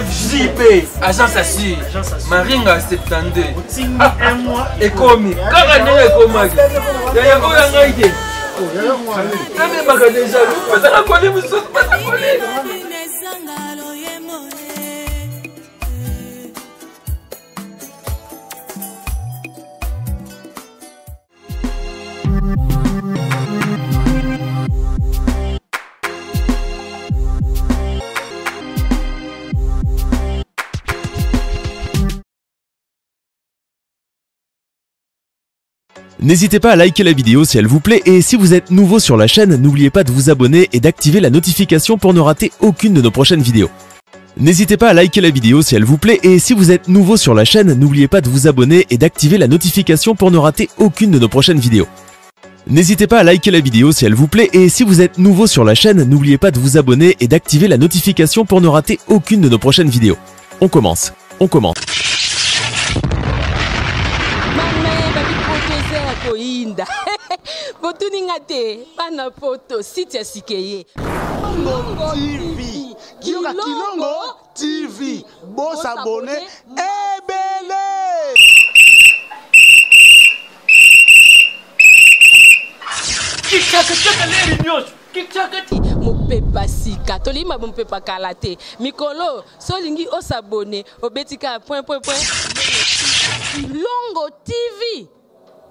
FJP agence assure Maringa 72 ekomi kaka ndenge ekomaki yaya oyo ngai te namemaka deja bazaka koli mosusu bazakoli N'hésitez pas à liker la vidéo si elle vous plaît et si vous êtes nouveau sur la chaîne, n'oubliez pas de vous abonner et d'activer la notification pour ne rater aucune de nos prochaines vidéos. N'hésitez pas à liker la vidéo si elle vous plaît et si vous êtes nouveau sur la chaîne, n'oubliez pas de vous abonner et d'activer la notification pour ne rater aucune de nos prochaines vidéos. N'hésitez pas à liker la vidéo si elle vous plaît et si vous êtes nouveau sur la chaîne, n'oubliez pas de vous abonner et d'activer la notification pour ne rater aucune de nos prochaines vidéos. On commence. koinda botuninga te bana poto site ya sikeye Kilongo TV boss abonné ebele mopepa sika tolima mopepa kala te mikolo solingi osabone obetika point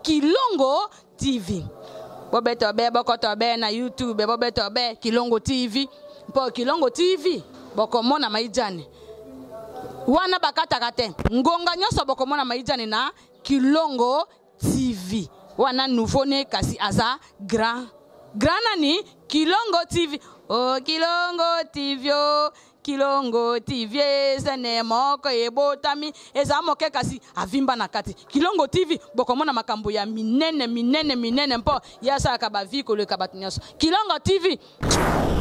Kilongo TV bobeto be bokoto be na YouTube bobeto be Kilongo TV po Kilongo TV bokomona maijane wana bakataka te ngonga nyoso bokomona maijane na Kilongo TV wana nouveau ne kasi aza grand nani Kilongo TV oh Kilongo TV zene moko ebotami eza moke kasi avimba na kati Kilongo TV bokomona makambo ya minene mpo yasa ka ba vie ko le kabatinyaso Kilongo TV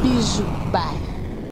bisous bye.